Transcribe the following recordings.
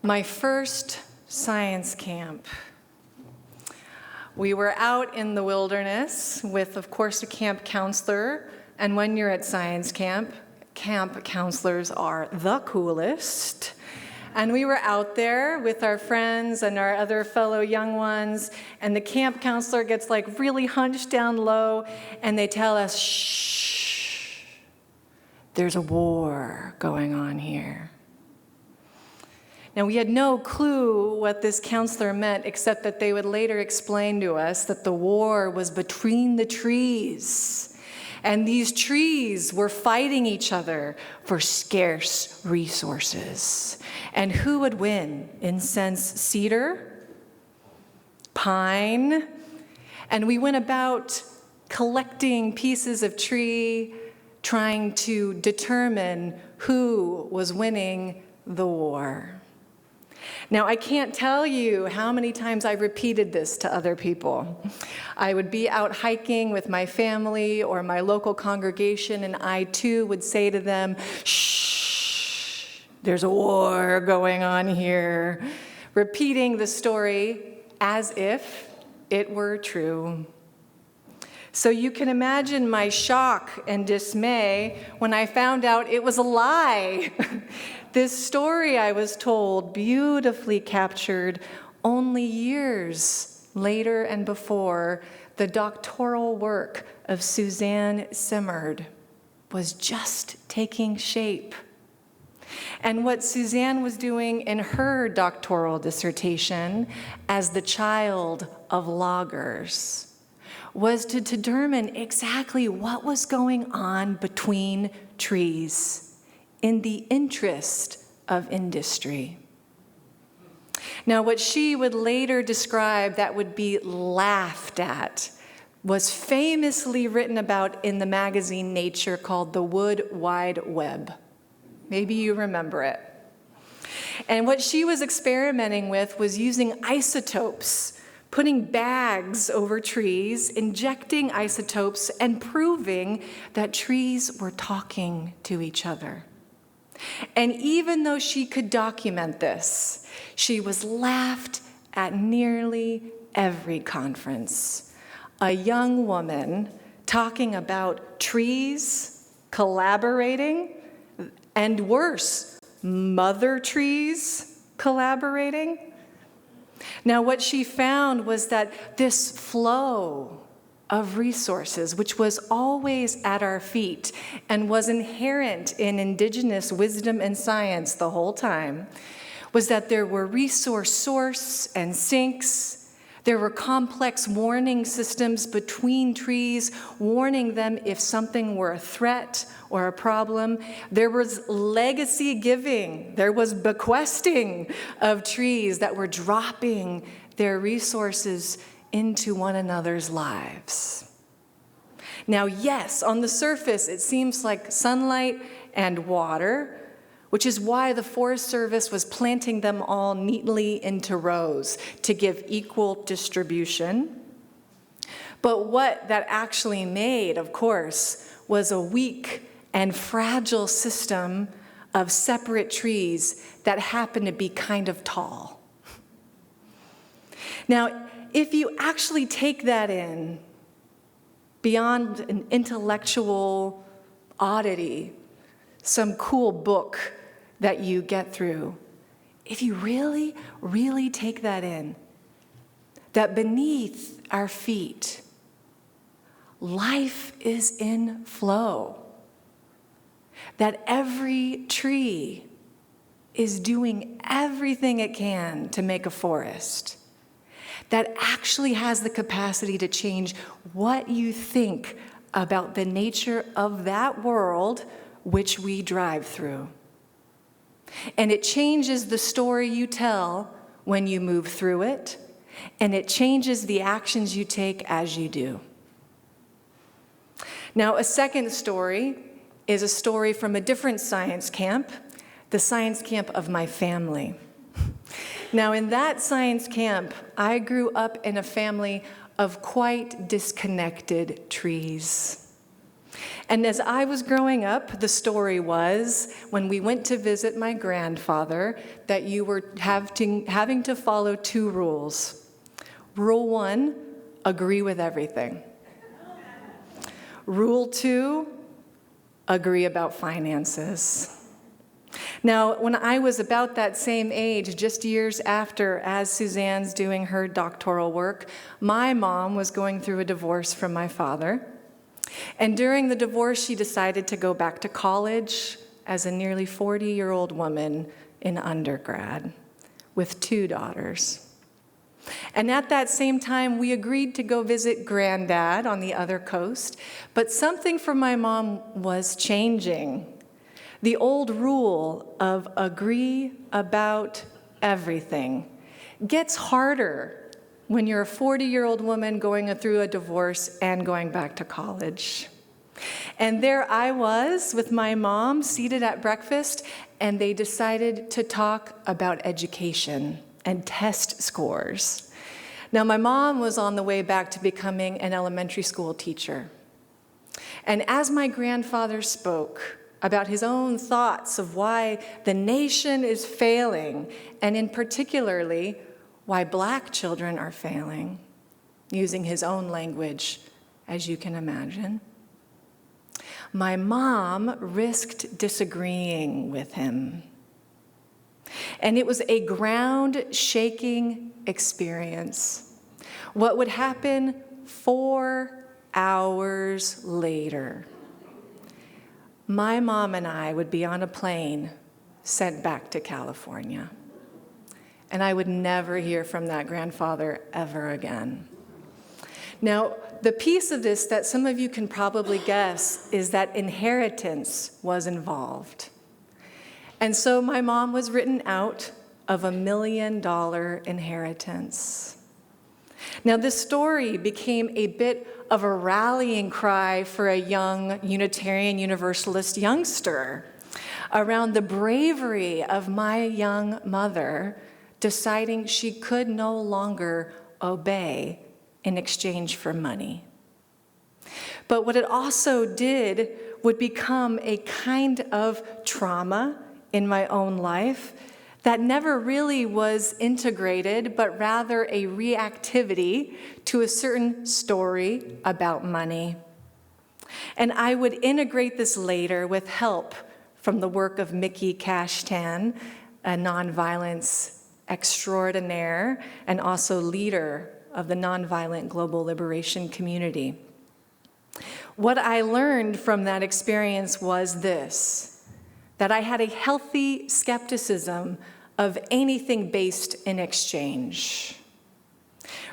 My first science camp. We were out in the wilderness with, of course, a camp counselor. And when you're at science camp counselors are the coolest. And we were out there with our friends and our other fellow young ones, and the camp counselor gets like really hunched down low, and they tell us, shh, there's a war going on here. Now, we had no clue what this counselor meant, except that they would later explain to us that the war was between the trees. And these trees were fighting each other for scarce resources. And who would win? Incense, cedar, pine. And we went about collecting pieces of tree, trying to determine who was winning the war. Now, I can't tell you how many times I repeated this to other people. I would be out hiking with my family or my local congregation, and I too would say to them, shh, there's a war going on here, repeating the story as if it were true. So you can imagine my shock and dismay when I found out it was a lie. This story I was told beautifully captured only years later and before the doctoral work of Suzanne Simard was just taking shape. And what Suzanne was doing in her doctoral dissertation as the child of loggers was to determine exactly what was going on between trees in the interest of industry. Now, what she would later describe that would be laughed at was famously written about in the magazine Nature called The Wood Wide Web. Maybe you remember it. And what she was experimenting with was using isotopes, putting bags over trees, injecting isotopes, and proving that trees were talking to each other. And even though she could document this, she was laughed at nearly every conference. A young woman talking about trees collaborating, and worse, mother trees collaborating. Now, what she found was that this flow of resources, which was always at our feet and was inherent in indigenous wisdom and science the whole time, was that there were resource source and sinks. There were complex warning systems between trees, warning them if something were a threat or a problem. There was legacy giving. There was bequesting of trees that were dropping their resources into one another's lives. Now, yes, on the surface, it seems like sunlight and water, which is why the Forest Service was planting them all neatly into rows to give equal distribution. But what that actually made, of course, was a weak and fragile system of separate trees that happened to be kind of tall. Now, if you actually take that in beyond an intellectual oddity, some cool book that you get through, if you really, really take that in, that beneath our feet, life is in flow, that every tree is doing everything it can to make a forest, that actually has the capacity to change what you think about the nature of that world which we drive through. And it changes the story you tell when you move through it, and it changes the actions you take as you do. Now, a second story is a story from a different science camp, the science camp of my family. Now, in that science camp, I grew up in a family of quite disconnected trees. And as I was growing up, the story was when we went to visit my grandfather that you were having to follow 2 rules. Rule 1, agree with everything. Rule 2, agree about finances. Now, when I was about that same age, just years after, as Suzanne's doing her doctoral work, my mom was going through a divorce from my father. And during the divorce, she decided to go back to college as a nearly 40-year-old woman in undergrad with 2 daughters. And at that same time, we agreed to go visit Granddad on the other coast, but something for my mom was changing. The old rule of agree about everything gets harder when you're a 40-year-old woman going through a divorce and going back to college. And there I was with my mom seated at breakfast, and they decided to talk about education and test scores. Now, my mom was on the way back to becoming an elementary school teacher. And as my grandfather spoke about his own thoughts of why the nation is failing, and in particularly why Black children are failing, using his own language, as you can imagine, my mom risked disagreeing with him. And it was a ground-shaking experience. What would happen 4 hours later? My mom and I would be on a plane sent back to California. And I would never hear from that grandfather ever again. Now, the piece of this that some of you can probably guess is that inheritance was involved. And so my mom was written out of $1 million inheritance. Now, this story became a bit of a rallying cry for a young Unitarian Universalist youngster around the bravery of my young mother deciding she could no longer obey in exchange for money. But what it also did would become a kind of trauma in my own life that never really was integrated, but rather a reactivity to a certain story about money. And I would integrate this later with help from the work of Mickey Kashtan, a nonviolence extraordinaire and also leader of the nonviolent global liberation community. What I learned from that experience was this, that I had a healthy skepticism of anything based in exchange.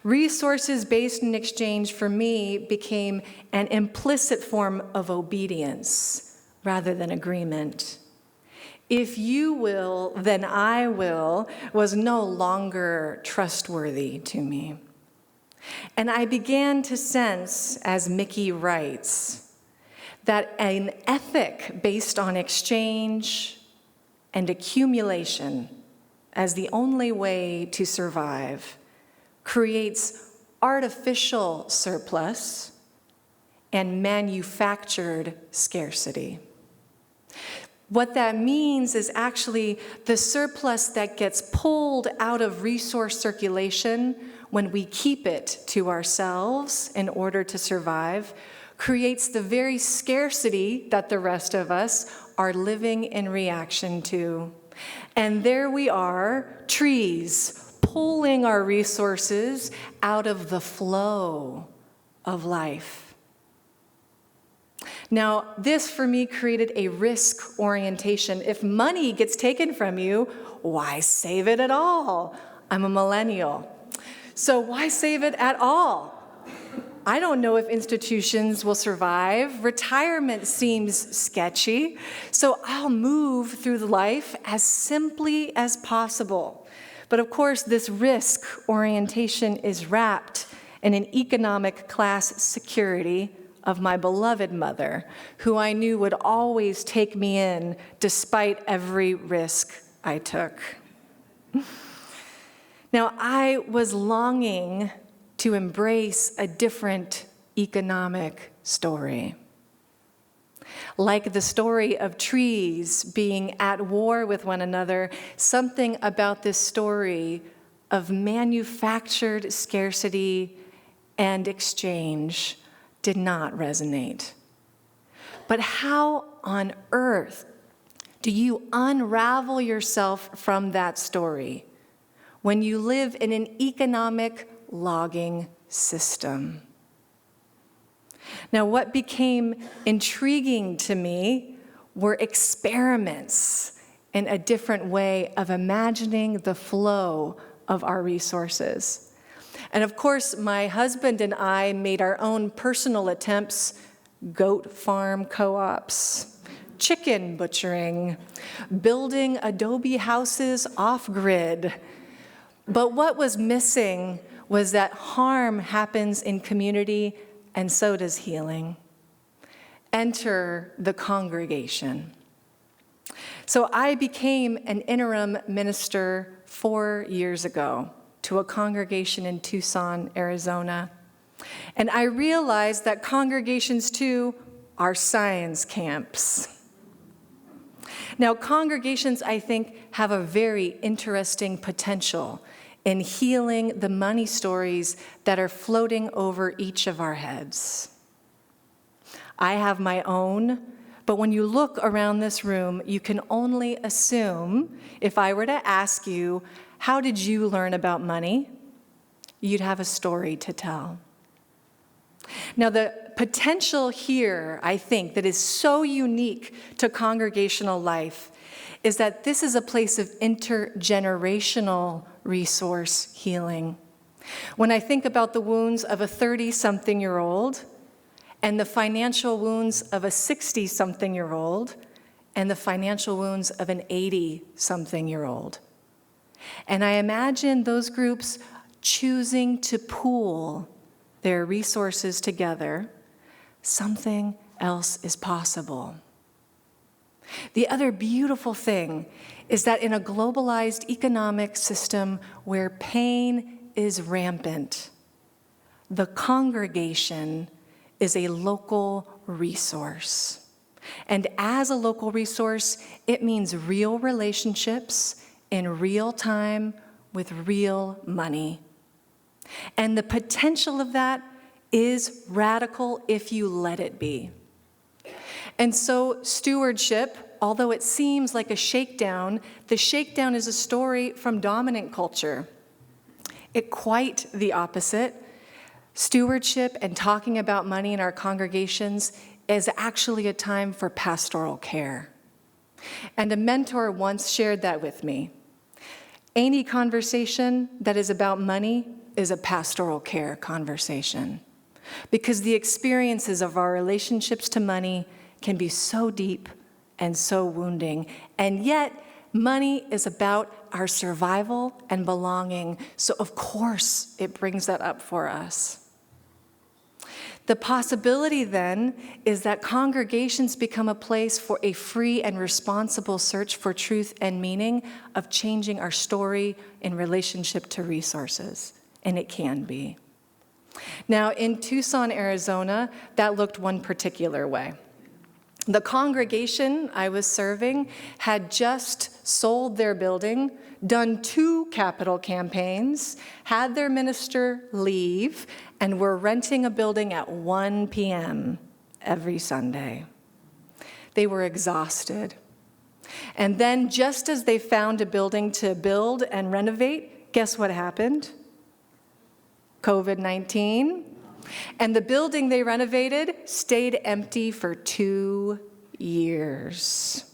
Resources based in exchange for me became an implicit form of obedience rather than agreement. If you will, then I will was no longer trustworthy to me. And I began to sense, as Mickey writes, that an ethic based on exchange and accumulation as the only way to survive creates artificial surplus and manufactured scarcity. What that means is actually the surplus that gets pulled out of resource circulation when we keep it to ourselves in order to survive creates the very scarcity that the rest of us are living in reaction to. And there we are, trees, pulling our resources out of the flow of life. Now, this for me created a risk orientation. If money gets taken from you, why save it at all? I'm a millennial. So why save it at all? I don't know if institutions will survive. Retirement seems sketchy. So I'll move through life as simply as possible. But of course, this risk orientation is wrapped in an economic class security of my beloved mother, who I knew would always take me in despite every risk I took. Now, I was longing to embrace a different economic story. Like the story of trees being at war with one another, something about this story of manufactured scarcity and exchange did not resonate. But how on earth do you unravel yourself from that story when you live in an economic logging system? Now, what became intriguing to me were experiments in a different way of imagining the flow of our resources. And of course, my husband and I made our own personal attempts: goat farm co-ops, chicken butchering, building adobe houses off-grid. But what was missing was that harm happens in community, and so does healing. Enter the congregation. So I became an interim minister 4 years ago to a congregation in Tucson, Arizona. And I realized that congregations, too, are science camps. Now, congregations, I think, have a very interesting potential in healing the money stories that are floating over each of our heads. I have my own, but when you look around this room, you can only assume, if I were to ask you, how did you learn about money? You'd have a story to tell. Now, the potential here, I think, that is so unique to congregational life is that this is a place of intergenerational resource healing. When I think about the wounds of a 30-something-year-old and the financial wounds of a 60-something-year-old and the financial wounds of an 80-something-year-old, and I imagine those groups choosing to pool their resources together, something else is possible. The other beautiful thing is that in a globalized economic system where pain is rampant, the congregation is a local resource. And as a local resource, it means real relationships in real time with real money. And the potential of that is radical if you let it be. And so stewardship, although it seems like a shakedown, the shakedown is a story from dominant culture. It quite the opposite. Stewardship and talking about money in our congregations is actually a time for pastoral care. And a mentor once shared that with me. Any conversation that is about money is a pastoral care conversation, because the experiences of our relationships to money can be so deep and so wounding, and yet money is about our survival and belonging, so of course it brings that up for us. The possibility then is that congregations become a place for a free and responsible search for truth and meaning of changing our story in relationship to resources, and it can be. Now, in Tucson, Arizona, that looked one particular way. The congregation I was serving had just sold their building, done 2 capital campaigns, had their minister leave, and were renting a building at 1 p.m. every Sunday. They were exhausted. And then, just as they found a building to build and renovate, guess what happened? COVID-19. And the building they renovated stayed empty for 2 years.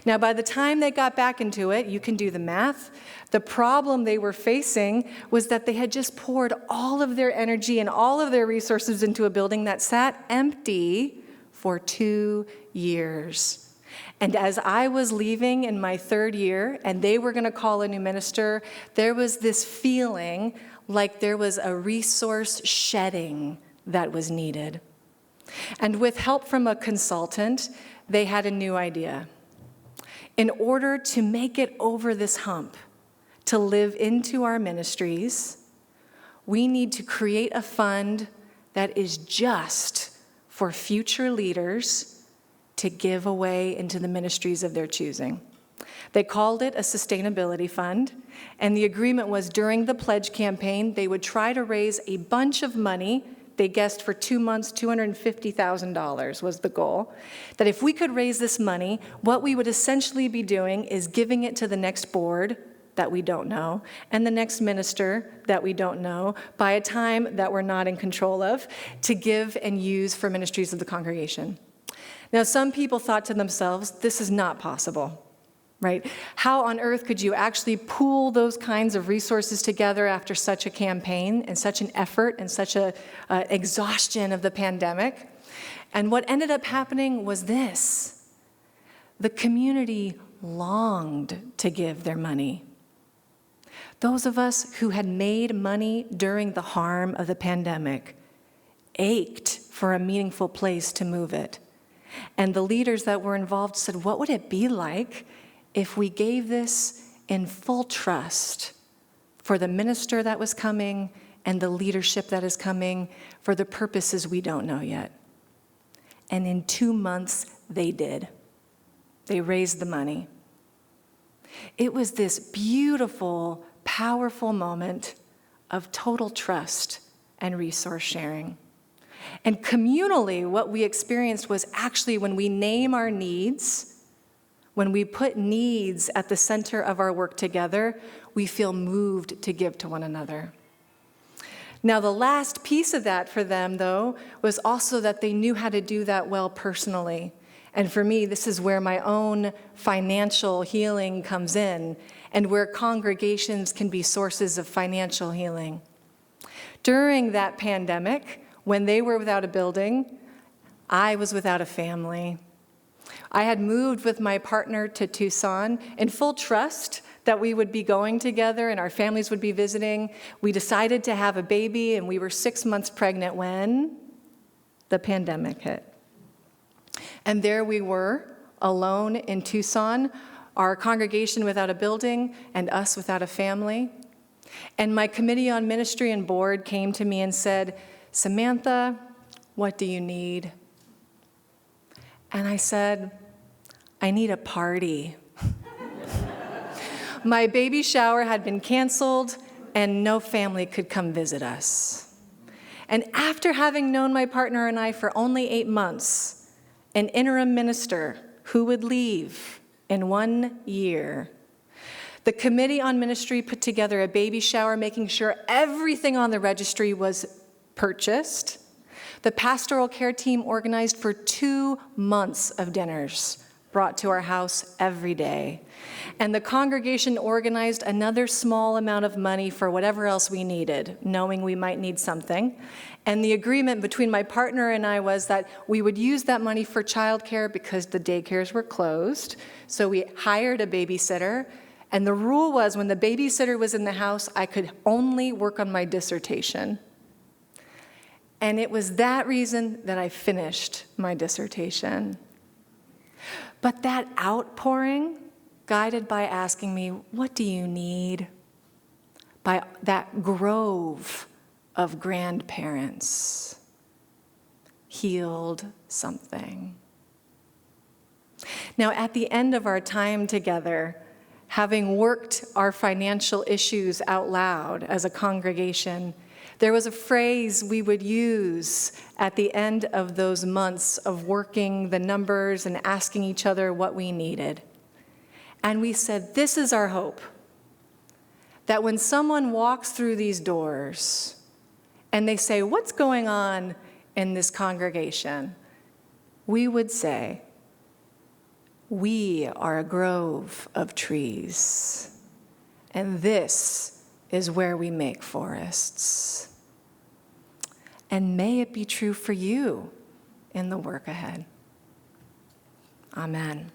Now, by the time they got back into it, you can do the math, the problem they were facing was that they had just poured all of their energy and all of their resources into a building that sat empty for 2 years. And as I was leaving in my 3rd year, and they were going to call a new minister, there was this feeling like there was a resource shedding that was needed. And with help from a consultant, they had a new idea. In order to make it over this hump, to live into our ministries, we need to create a fund that is just for future leaders to give away into the ministries of their choosing. They called it a sustainability fund, and the agreement was during the pledge campaign, they would try to raise a bunch of money. They guessed for 2 months, $250,000 was the goal. That if we could raise this money, what we would essentially be doing is giving it to the next board that we don't know, and the next minister that we don't know, by a time that we're not in control of, to give and use for ministries of the congregation. Now, some people thought to themselves, this is not possible, right? How on earth could you actually pool those kinds of resources together after such a campaign and such an effort and such a exhaustion of the pandemic? And what ended up happening was this. The community longed to give their money. Those of us who had made money during the harm of the pandemic ached for a meaningful place to move it. And the leaders that were involved said, what would it be like if we gave this in full trust for the minister that was coming and the leadership that is coming for the purposes we don't know yet? And in 2 months, they did. They raised the money. It was this beautiful, powerful moment of total trust and resource sharing. And communally, what we experienced was actually when we name our needs, when we put needs at the center of our work together, we feel moved to give to one another. Now, the last piece of that for them, though, was also that they knew how to do that well personally. And for me, this is where my own financial healing comes in, and where congregations can be sources of financial healing. During that pandemic, when they were without a building, I was without a family. I had moved with my partner to Tucson in full trust that we would be going together and our families would be visiting. We decided to have a baby, and we were 6 months pregnant when the pandemic hit. And there we were, alone in Tucson, our congregation without a building and us without a family. And my committee on ministry and board came to me and said, Samantha, what do you need? And I said, I need a party. My baby shower had been canceled and no family could come visit us. And after having known my partner and I for only 8 months, an interim minister who would leave in 1 year, the Committee on Ministry put together a baby shower, making sure everything on the registry was purchased. The pastoral care team organized for 2 months of dinners brought to our house every day. And the congregation organized another small amount of money for whatever else we needed, knowing we might need something. And the agreement between my partner and I was that we would use that money for childcare because the daycares were closed. So we hired a babysitter. And the rule was when the babysitter was in the house, I could only work on my dissertation. And it was that reason that I finished my dissertation. But that outpouring, guided by asking me, what do you need? By that grove of grandparents, healed something. Now, at the end of our time together, having worked our financial issues out loud as a congregation, there was a phrase we would use at the end of those months of working the numbers and asking each other what we needed. And we said, this is our hope, that when someone walks through these doors and they say, what's going on in this congregation? We would say, we are a grove of trees, and this is where we make forests. And may it be true for you in the work ahead. Amen.